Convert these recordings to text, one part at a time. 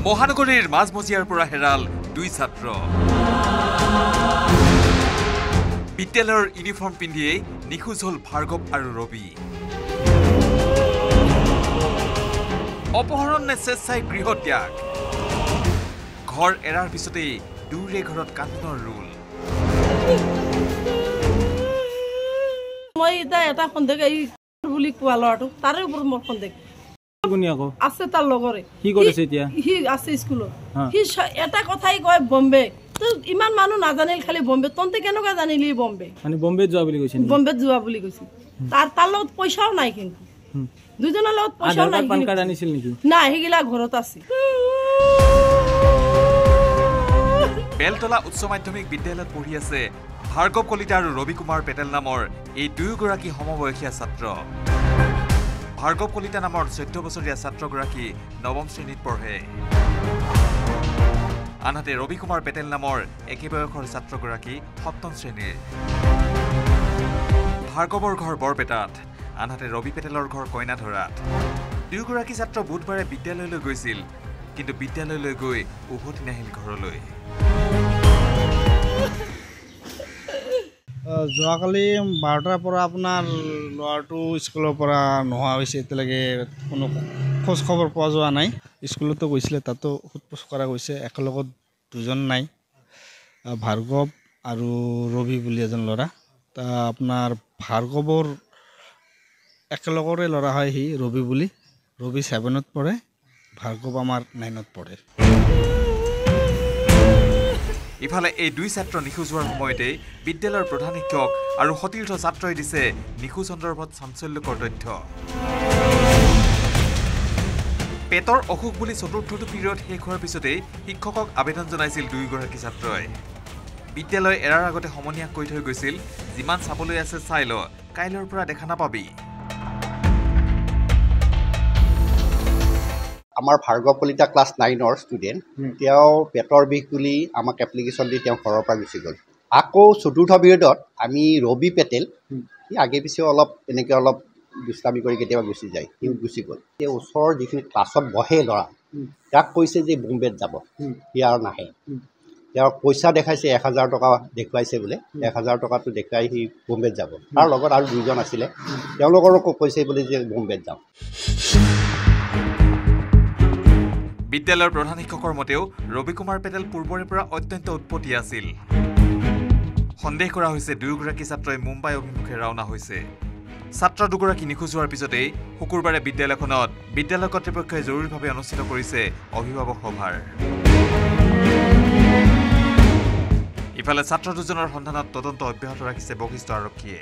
মহানগৰীৰ মাজমজিয়াৰ পৰা হেৰাল দুই ছাত্ৰ বিদ্যালয়ৰ ইউনিফৰ্ম পিন্ধিয়ে নিখোজ হল ভাৰ্গৱ আৰু ৰবি অপহৰণ নে স্বেচ্ছাই গৃহত্যাগ ঘৰ এৰাৰ পিছতেই দূৰে ঘৰত কান্দনৰ ৰোল মই এটা সন্দেহ এই বুলি কোৱা ল'ৰাটো তাৰে ওপৰত মোৰ সন্দেহ আছে তাৰ লগৰে কি কৰিছে এতিয়া হি আছে স্কুলত হি এটা কথাই কয় বম্বে তো ইমান মানুহ নাজানিল খালি বম্বে তন্তে কেনেকুৱা জানিলি বম্বে মানে বম্বে যোৱা বুলি কৈছে বম্বে যোৱা বুলি কৈছে তাৰ লগত পইচাও নাই কিন্তু দুজনৰ লগত পইচাও নাই পান কাৰ্ড আনিছিল নেকি নাই হেগিলা ঘৰত আছে বেলতলা উচ্চ মাধ্যমিক বিদ্যালয়ত পঢ়ি আছে ভাৰ্গৱ কলিতা আৰু ৰবি কুমাৰ পেটেল নামৰ এই দুয়োগৰাকী সমবয়সীয়া ছাত্ৰ ভাৰ্গৱ কলিতা নামৰ 14 বছৰীয়া ছাত্ৰগৰাকী নৱম শ্ৰেণীত পঢ়ে আনহাতে ৰবি কুমাৰ পেটেল নামৰ একে বয়সৰ ছাত্ৰগৰাকী সপ্তম শ্ৰেণীৰ ভাৰ্গৱৰ ঘৰ বৰপেটাত আনহাতে ৰবি পেটেলৰ ঘৰ কইনাধৰাত দুয়োগৰাকী ছাত্ৰ বুধবাৰে বিদ্যালয়লৈ গৈছিল কিন্তু বিদ্যালয়লৈ গৈ উভতি নাহিল ঘৰলৈ যোৱাকালি 12টাৰ পৰা আপোনাৰ ল'ৰাটো স্কুলৰ পৰা নোহোৱা হৈছে এতিয়ালৈকে কোনো খোজ খবৰ পোৱা যোৱা নাই স্কুলতো গৈছিলে তাতো সোধপোছ কৰা গৈছে একেলগত দুজন নাই ভাৰ্গৱ আৰু ৰবি বুলি এজন ল'ৰা তা আপোনাৰ ভাৰ্গৱৰ একেলগৰে ল'ৰা হয় সি ৰবি বুলি ৰবি 7ত পঢ়ে ভাৰ্গৱ আমাৰ 9ত পঢ়ে ইফালে এই দুই ছাত্ৰ নিখোজ হোৱাৰ সময়তে বিদ্যালয়ৰ প্ৰধান শিক্ষক আৰু সতীৰ্থ ছাত্ৰই দিছে নিখোজ সন্দৰ্ভত চাঞ্চল্যকৰ তথ্য পেটৰ অসুখ বুলি চতুৰ্থটো পিৰিয়ড শেষ হোৱাৰ পিছতে শিক্ষকক আবেদন জনাইছিল দুয়োগৰাকী ছাত্ৰই বিদ্যালয় এৰাৰ আগতে সমনীয়াক কৈ থৈ গৈছিল যিমান চাবলৈ আছে চাই ল কাইলৈৰ পৰা দেখা নাপাবি আমাৰ ভাৰ্গৱ কলিতা ক্লাছ 9ৰ ষ্টুডেণ্ট তেওঁ পেটৰ বিষ বুলি আমাক এপ্লিকেশ্যন দি তেওঁ ঘৰৰ পৰা গুচি গ'ল আকৌ চতুৰ্থ পিৰিয়ডত আমি ৰবি পেটেল সি আগে পিছে অলপ এনেকৈ অলপ দুষ্টামি কৰি কেতিয়াবা গুচি যায় সি গুচি গ'ল তেওঁ ওচৰৰ যিখিনি ক্লাছত বহে ল'ৰা তাক কৈছে যে বম্বেত যাব সি আৰু নাহে তেওঁ পইচা দেখাইছে 1000 টকা দেখুৱাইছে বোলে 1000 টকাটো দেখুৱাই সি বম্বেত যাব তাৰ লগত আৰু দুজন আছিলে তেওঁলোকৰো কৈছে বোলে যে বম্বেত যাওঁ বিদ্যালয়ৰ প্ৰধান শিক্ষকৰ মতেও ৰবি কুমাৰ পেটেল পূৰ্বৰে পৰা অত্যন্ত উৎপত্তি আছিল সন্দেহ কৰা হৈছে দুয়োগৰাকী ছাত্ৰই মুম্বাই অভিমুখে ৰাওনা হৈছে ছাত্ৰ দুগৰাকী নিখোজ হোৱাৰ পিছতেই শুকুৰবাৰে বিদ্যালয়খনত বিদ্যালয় কৰ্তৃপক্ষই জৰুৰীভাৱে অনুষ্ঠিত কৰিছে অভিভাৱক সভাৰ ইফালে ছাত্ৰ দুজনৰ সন্ধানত তদন্ত অব্যাহত ৰাখিছে বশিষ্ঠ আৰক্ষীয়ে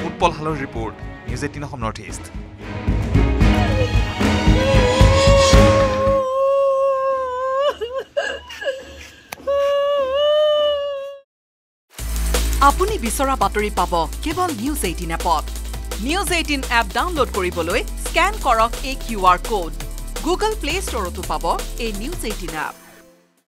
উৎপল হালৰ report news 18 Assam north east আপুনি বিচৰা বাতৰি পাব কেৱল নিউজ 18 এপত নিউজ 18 এপ ডাউনলোড কৰিবলৈ স্ক্যান কৰক এই QR কোড গুগল প্লে ষ্টৰতো পাব এই নিউজ 18 এপ